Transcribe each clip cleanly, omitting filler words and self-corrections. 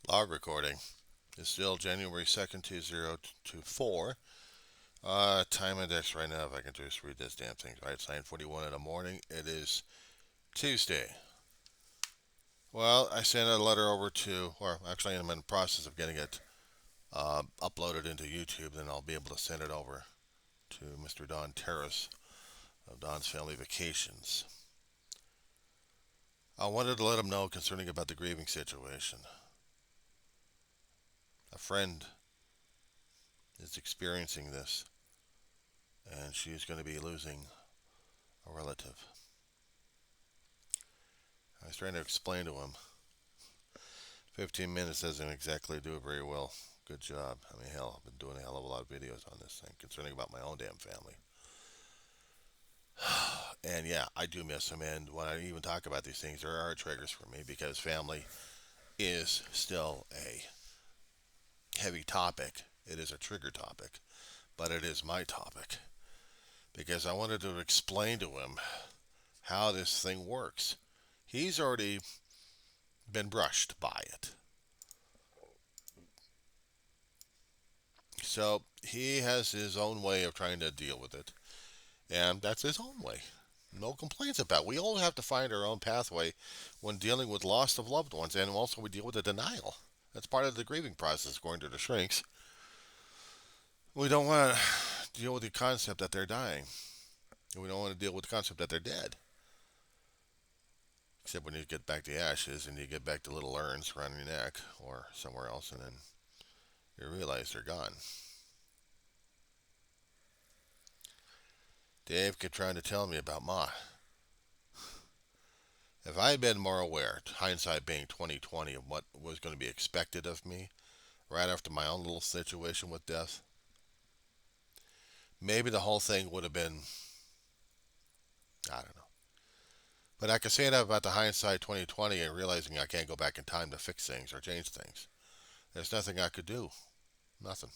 Log recording. It's still January 2nd, 2024. Time index right now, if I can just read this damn thing. Right, it's 9:41 in the morning. It is Tuesday. Well, I sent a letter over to, or actually I'm in the process of getting it uploaded into YouTube. Then I'll be able to send it over to Mr. Don Terrace of Don's Family Vacations. I wanted to let him know concerning about the grieving situation. A friend is experiencing this, and she's going to be losing a relative. I was trying to explain to him. 15 minutes doesn't exactly do it very well. Good job. I mean, hell, I've been doing a hell of a lot of videos on this thing concerning about my own damn family. And yeah, I do miss him. And when I even talk about these things, there are triggers for me because family is still a heavy topic. It is a trigger topic, but it is my topic because I wanted to explain to him how this thing works. He's already been brushed by it. So he has his own way of trying to deal with it, and that's his own way. No complaints about it. We all have to find our own pathway when dealing with loss of loved ones, and also we deal with the denial. That's part of the grieving process, according to the shrinks. We don't want to deal with the concept that they're dying, and we don't want to deal with the concept that they're dead. Except when you get back to ashes and you get back to little urns around your neck or somewhere else, and then you realize they're gone. Dave kept trying to tell me about Ma. If I had been more aware, hindsight being 2020, of what was going to be expected of me right after my own little situation with death, maybe the whole thing would have been, I don't know. But I can say that about the hindsight 2020 and realizing I can't go back in time to fix things or change things. There's nothing I could do. Nothing.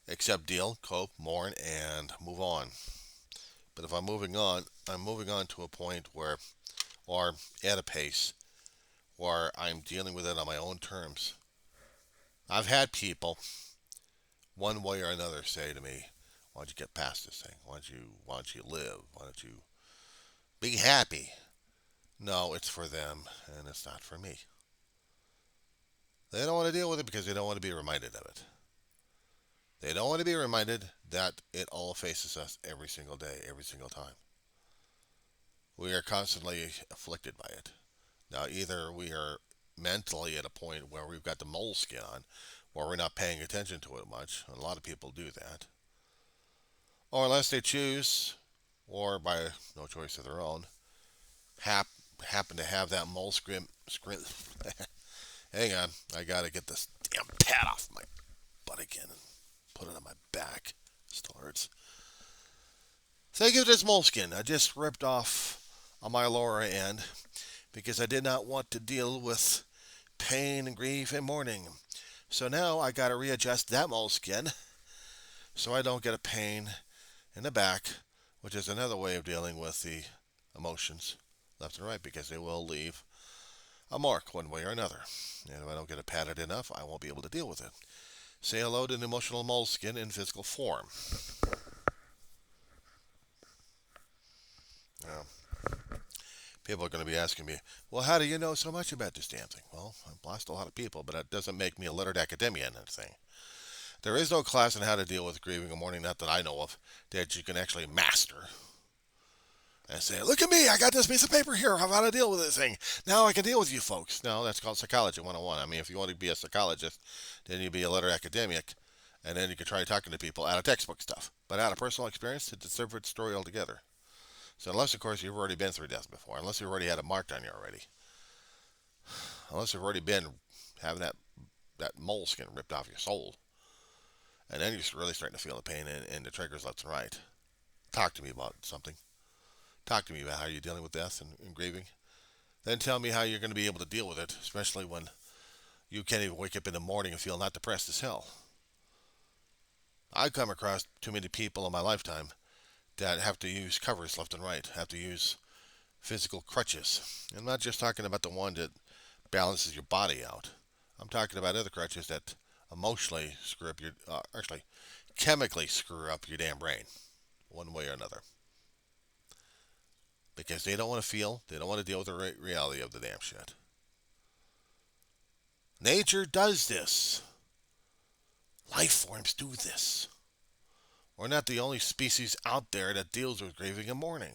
Except deal, cope, mourn, and move on. But if I'm moving on to a point where, or at a pace, where I'm dealing with it on my own terms. I've had people, one way or another, say to me, "Why don't you get past this thing? Why don't you live? Why don't you be happy?" No, it's for them, and it's not for me. They don't want to deal with it because they don't want to be reminded of it. They don't want to be reminded that it all faces us every single day, every single time. We are constantly afflicted by it. Now, either we are mentally at a point where we've got the moleskin on, where we're not paying attention to it much, and a lot of people do that, or unless they choose, or by no choice of their own, hap- happen to have that moleskin. Hang on, I gotta get this damn pad off my butt again and put it on my back. Still hurts. Thank you, this moleskin. I just ripped off on my lower end because I did not want to deal with pain and grief and mourning. So now I got to readjust that moleskin so I don't get a pain in the back, which is another way of dealing with the emotions left and right because they will leave a mark one way or another. And if I don't get it padded enough, I won't be able to deal with it. Say hello to an emotional moleskin in physical form. Now, people are going to be asking me, well, how do you know so much about this damn thing? Well, I've lost a lot of people, but that doesn't make me a lettered academia in that thing. There is no class on how to deal with grieving or mourning, not that I know of, that you can actually master and say, look at me, I got this piece of paper here, how to deal with this thing. Now I can deal with you folks. No, that's called psychology 101. I mean, if you want to be a psychologist, then you be a lettered academic, and then you can try talking to people out of textbook stuff. But out of personal experience, it's a different story altogether. So unless, of course, you've already been through death before, unless you've already had it marked on you already, unless you've already been having that moleskin ripped off your soul, and then you're really starting to feel the pain and the triggers left and right. Talk to me about something. Talk to me about how you're dealing with death and grieving. Then tell me how you're going to be able to deal with it, especially when you can't even wake up in the morning and feel not depressed as hell. I've come across too many people in my lifetime that have to use covers left and right, have to use physical crutches. I'm not just talking about the one that balances your body out. I'm talking about other crutches that emotionally screw up your, actually, chemically screw up your damn brain, one way or another. Because they don't want to feel, they don't want to deal with the reality of the damn shit. Nature does this. Life forms do this. We're not the only species out there that deals with grieving and mourning.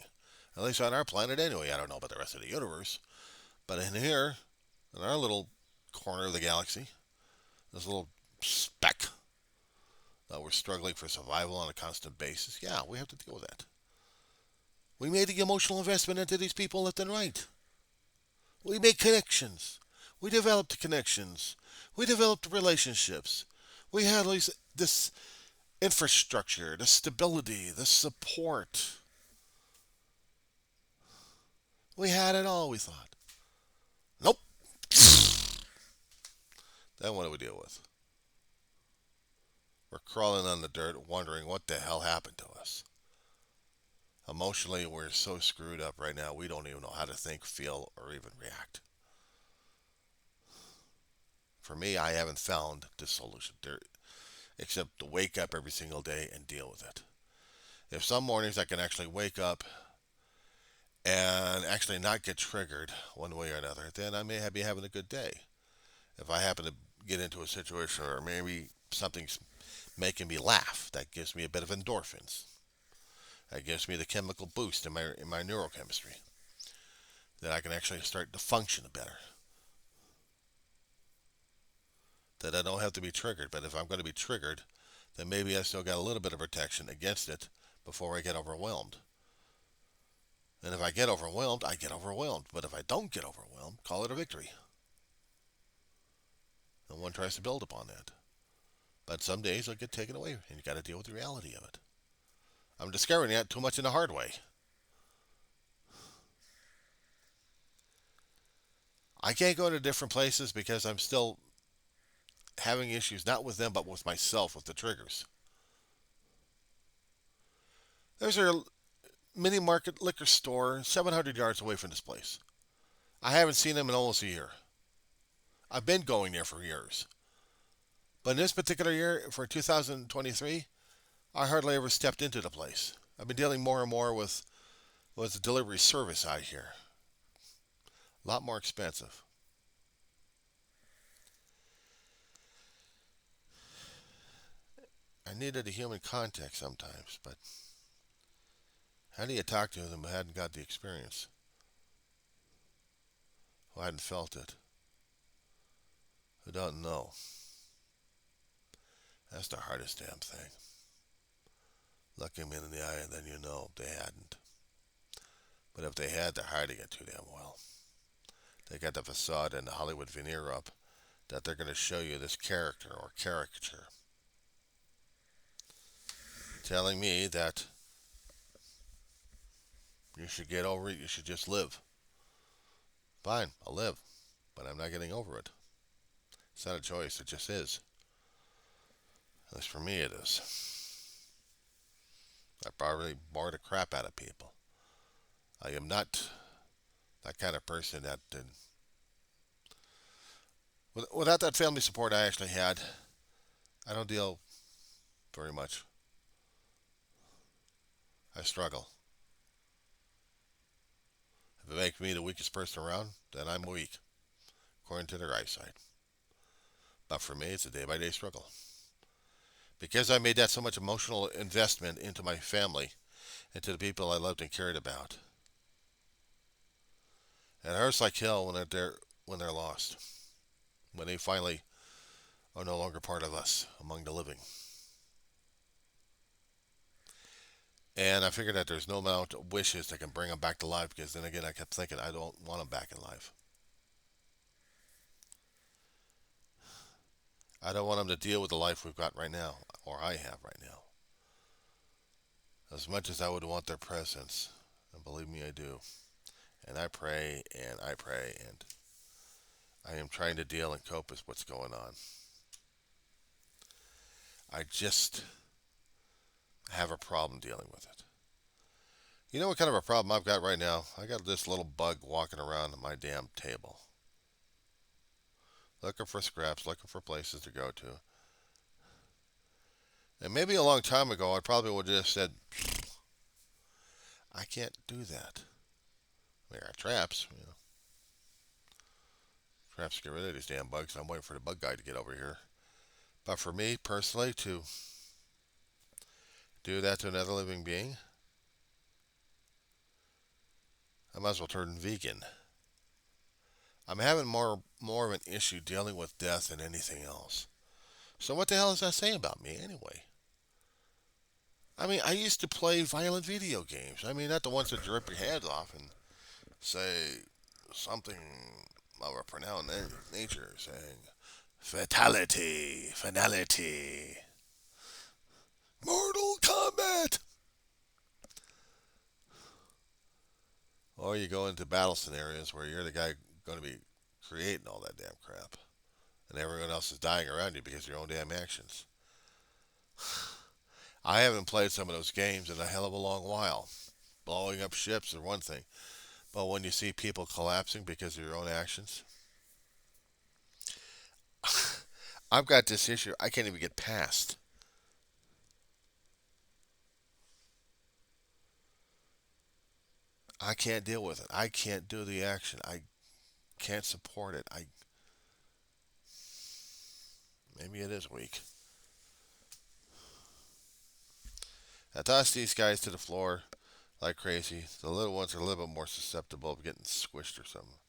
At least on our planet anyway. I don't know about the rest of the universe. But in here, in our little corner of the galaxy, this little speck that we're struggling for survival on a constant basis, yeah, we have to deal with that. We made the emotional investment into these people left and right. We made connections. We developed connections. We developed relationships. We had this infrastructure, the stability, the support. We had it all, we thought. Nope. Then what do we deal with? We're crawling on the dirt, wondering what the hell happened to us. Emotionally, we're so screwed up right now, we don't even know how to think, feel, or even react. For me, I haven't found the solution there, except to wake up every single day and deal with it. If some mornings I can actually wake up and actually not get triggered one way or another, then I may be having a good day. If I happen to get into a situation or maybe something's making me laugh, that gives me a bit of endorphins. That gives me the chemical boost in my neurochemistry. That I can actually start to function better. That I don't have to be triggered. But if I'm going to be triggered, then maybe I still got a little bit of protection against it before I get overwhelmed. And if I get overwhelmed, I get overwhelmed. But if I don't get overwhelmed, call it a victory. And one tries to build upon that. But some days I'll get taken away, and you got to deal with the reality of it. I'm discovering that too much in a hard way. I can't go to different places because I'm still having issues, not with them, but with myself, with the triggers. There's a mini market liquor store 700 yards away from this place. I haven't seen them in almost a year. I've been going there for years. But in this particular year, for 2023, I hardly ever stepped into the place. I've been dealing more and more with the delivery service out here. A lot more expensive. I needed a human contact sometimes, but how do you talk to them who hadn't got the experience? Who hadn't felt it? Who don't know? That's the hardest damn thing. Looking them in the eye and then you know they hadn't. But if they had, they're hiding it too damn well. They got the facade and the Hollywood veneer up that they're going to show you this character or caricature. Telling me that you should get over it, you should just live. Fine, I'll live, but I'm not getting over it. It's not a choice, it just is. At least for me it is. I probably bore the crap out of people. I am not that kind of person that without that family support I actually had, I don't deal very much. I struggle. If it makes me the weakest person around, then I'm weak, according to their eyesight. But for me, it's a day by day struggle. Because I made that so much emotional investment into my family, into the people I loved and cared about. And it hurts like hell when they're lost. When they finally are no longer part of us among the living. And I figured that there's no amount of wishes that can bring them back to life because then again I kept thinking I don't want them back in life. I don't want them to deal with the life we've got right now, or I have right now. As much as I would want their presence, and believe me, I do. And I pray, and I pray, and I am trying to deal and cope with what's going on. I just have a problem dealing with it. You know what kind of a problem I've got right now? I got this little bug walking around my damn table. looking for scraps, looking for places to go to. And maybe a long time ago, I probably would have just said, I can't do that. There are traps, traps to get rid of these damn bugs. I'm waiting for the bug guy to get over here. But for me personally, to do that to another living being, I might as well turn vegan. I'm having more of an issue dealing with death than anything else. So what the hell does that say about me anyway? I mean, I used to play violent video games. I mean, not the ones that rip your heads off and say something of a pronounced nature, saying fatality, finality, Mortal Kombat. Or you go into battle scenarios where you're the guy going to be creating all that damn crap, and everyone else is dying around you because of your own damn actions. I haven't played some of those games in a hell of a long while. Blowing up ships is one thing, but when you see people collapsing because of your own actions, I've got this issue I can't even get past. I can't deal with it. I can't do the action. I can't support it. I maybe it is weak. I toss these guys to the floor like crazy. The little ones are a little bit more susceptible of getting squished or something.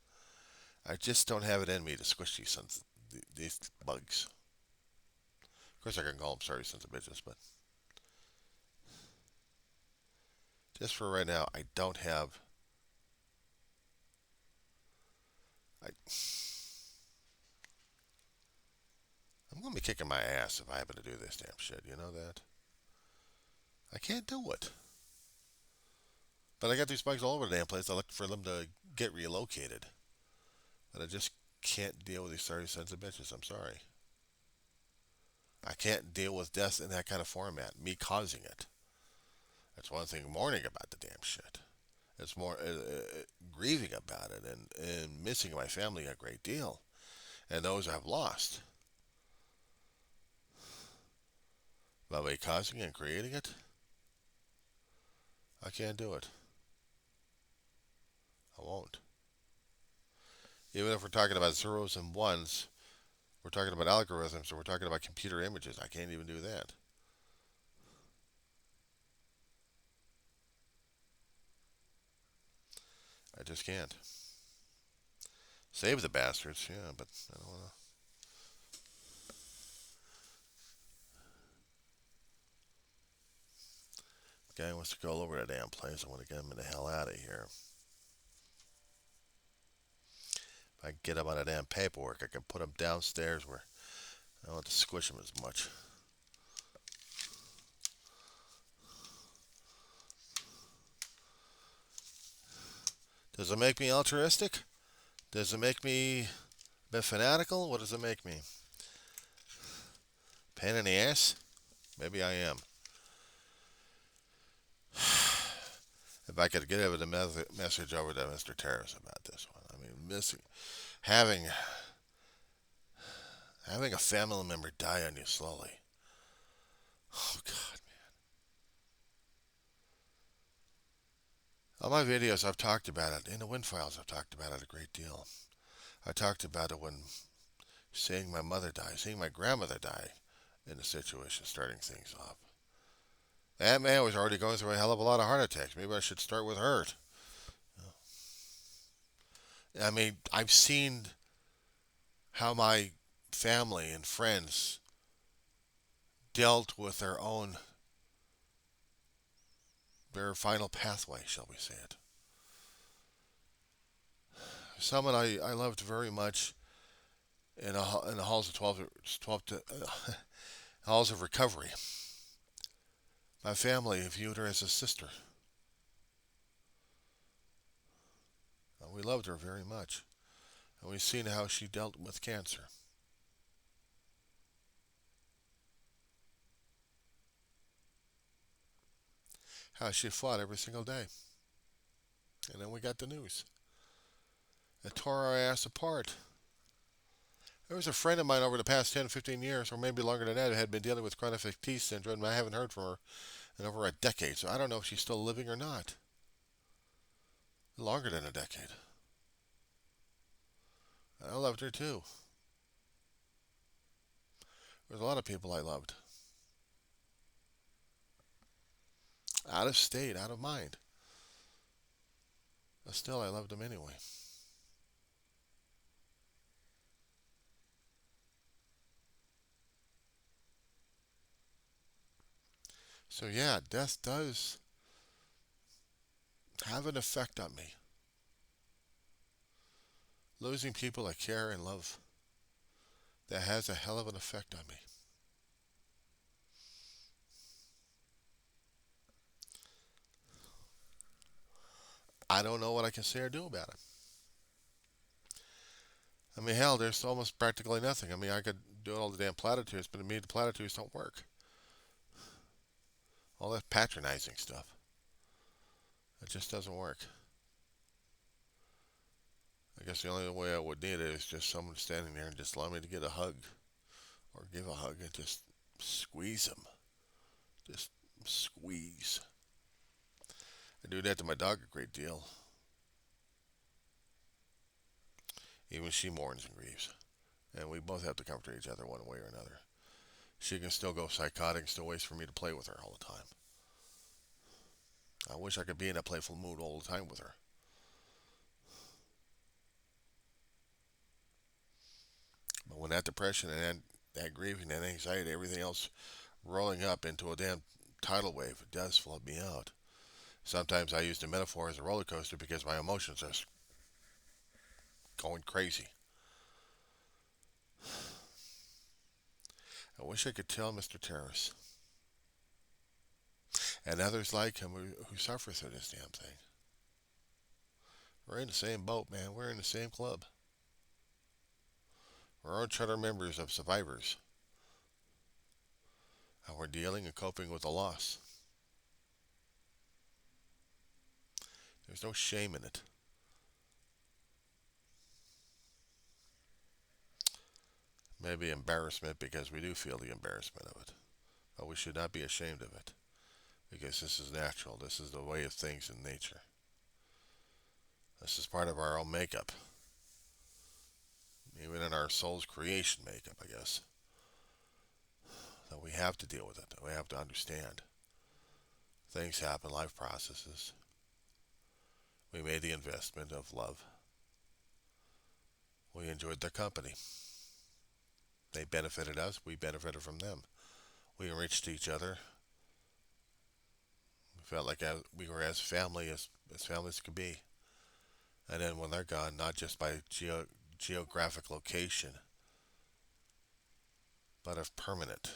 I just don't have it in me to squish these bugs. Of course, I can call them sorry sons of bitches, but just for right now, I don't have. I, I'm gonna be kicking my ass if I happen to do this damn shit. You know that? I can't do it. But I got these bugs all over the damn place. I look for them to get relocated. But I just can't deal with these sorry sons of bitches. I'm sorry. I can't deal with death in that kind of format. Me causing it. That's one thing mourning about the damn shit. It's more grieving about it and missing my family a great deal and those I've lost. But by causing and creating it, I can't do it. I won't. Even if we're talking about zeros and ones, we're talking about algorithms, or we're talking about computer images. I can't even do that. I just can't. Save the bastards, yeah, but I don't want to. Guy wants to go all over that damn place. I want to get him the hell out of here. If I can get him on a damn paperwork, I can put him downstairs where I don't have to squish him as much. Does it make me altruistic? Does it make me a bit fanatical? What does it make me? Pain in the ass? Maybe I am. If I could get over the message over to Mr. Terrace about this one. I mean, having having a family member die on you slowly. Oh God. On my videos, I've talked about it. In the Wind Files, I've talked about it a great deal. I talked about it when seeing my mother die, seeing my grandmother die in the situation, starting things off. That man was already going through a hell of a lot of heart attacks. Maybe I should start with her. I mean, I've seen how my family and friends dealt with their final pathway, shall we say it. Someone I loved very much in the halls of 12 to, halls of recovery. My family viewed her as a sister. We loved her very much. And we've seen how she dealt with cancer. How she fought every single day. And then we got the news. It tore our ass apart. There was a friend of mine over the past 10, 15 years, or maybe longer than that, who had been dealing with chronic fatigue syndrome, and I haven't heard from her in over a decade, so I don't know if she's still living or not. Longer than a decade. I loved her too. There's a lot of people I loved. Out of state, out of mind. But still, I loved them anyway. So, yeah, death does have an effect on me. Losing people I care and love, that has a hell of an effect on me. I don't know what I can say or do about it. I mean, hell, there's almost practically nothing. I mean, I could do all the damn platitudes, but to me, the platitudes don't work. All that patronizing stuff, it just doesn't work. I guess the only way I would need it is just someone standing there and just allow me to get a hug or give a hug and just squeeze them. Just squeeze. I do that to my dog a great deal. Even she mourns and grieves. And we both have to comfort each other one way or another. She can still go psychotic and still waits for me to play with her all the time. I wish I could be in a playful mood all the time with her. But when that depression and that grieving and anxiety, everything else rolling up into a damn tidal wave, it does flood me out. Sometimes I use the metaphor as a roller coaster because my emotions are going crazy. I wish I could tell Mr. Terrace and others like him who suffer through this damn thing. We're in the same boat, man. We're in the same club. We're all charter members of survivors. And we're dealing and coping with the loss. There's no shame in it. Maybe embarrassment because we do feel the embarrassment of it. But we should not be ashamed of it because this is natural. This is the way of things in nature. This is part of our own makeup. Even in our soul's creation makeup, I guess. That we have to deal with it. That we have to understand. Things happen, life processes. We made the investment of love. We enjoyed their company. They benefited us. We benefited from them. We enriched each other. We felt like we were as family as families could be. And then when they're gone, not just by geographic location, but of permanent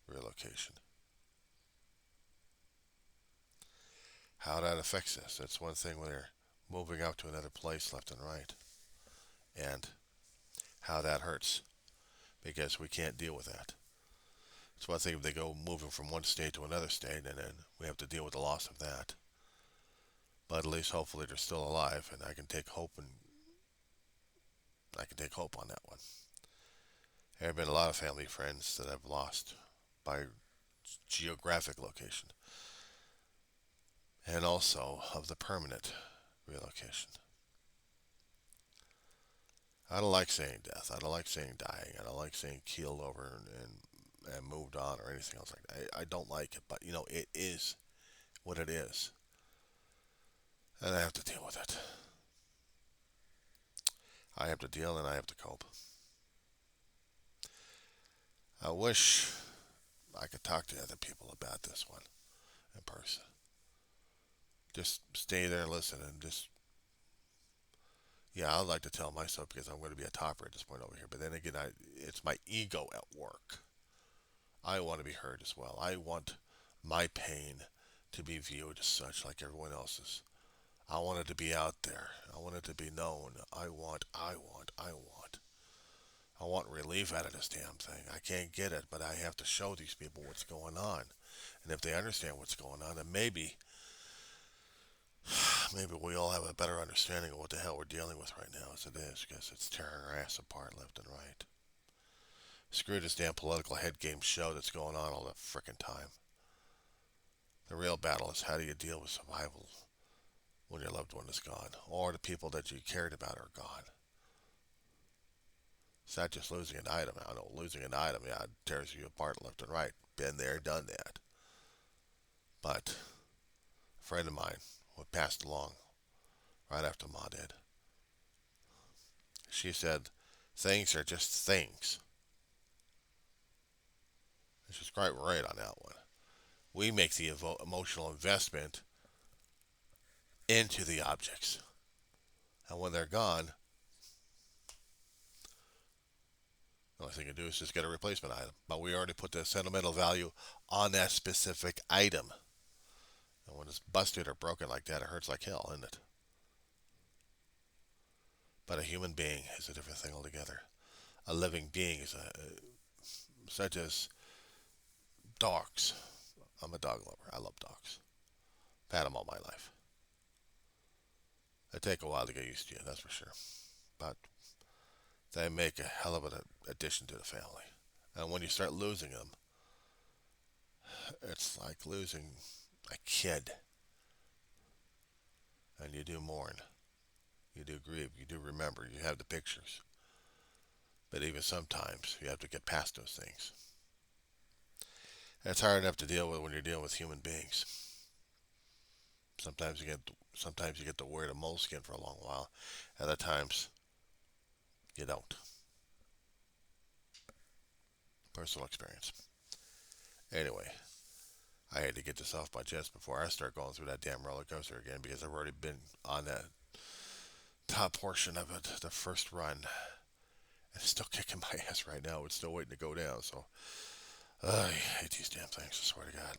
relocation. How that affects us. That's one thing when they're moving out to another place left and right. And how that hurts because we can't deal with that. It's one thing if they go moving from one state to another state and then we have to deal with the loss of that. But at least hopefully they're still alive and I can take hope on that one. There have been a lot of family friends that I've lost by geographic location and also of the permanent relocation. I don't like saying death. I don't like saying dying. I don't like saying keeled over and moved on or anything else like that. I don't like it, but it is what it is. And I have to deal with it. I have to deal and I have to cope. I wish I could talk to other people about this one in person. Just stay there and listen and just, yeah, I'd like to tell myself because I'm going to be a topper at this point over here. But then again, it's my ego at work. I want to be heard as well. I want my pain to be viewed as such like everyone else's. I want it to be out there. I want it to be known. I want relief out of this damn thing. I can't get it, but I have to show these people what's going on. And if they understand what's going on, then maybe Maybe we all have a better understanding of what the hell we're dealing with right now as it is, because it's tearing our ass apart left and right. Screw this damn political head game show that's going on all the frickin' time. The real battle is how do you deal with survival when your loved one is gone, or the people that you cared about are gone. It's not just losing an item. I know losing an item, yeah, it tears you apart left and right. Been there, done that. But a friend of mine who passed along right after Ma did, she said, things are just things. And she's quite right on that one. We make the emotional investment into the objects. And when they're gone, the only thing you do is just get a replacement item. But we already put the sentimental value on that specific item. And when it's busted or broken like that, it hurts like hell, isn't it? But a human being is a different thing altogether. A living being is such as dogs. I'm a dog lover. I love dogs. I've had them all my life. They take a while to get used to you, that's for sure. But they make a hell of an addition to the family. And when you start losing them, it's like losing a kid. And you do mourn. You do grieve. You do remember. You have the pictures. But even sometimes you have to get past those things. And it's hard enough to deal with when you're dealing with human beings. Sometimes you get to wear the moleskin for a long while. Other times you don't. Personal experience. Anyway, I had to get this off my chest before I start going through that damn roller coaster again because I've already been on that top portion of it, the first run. And it's still kicking my ass right now. It's still waiting to go down. So, I hate these damn things. I swear to God.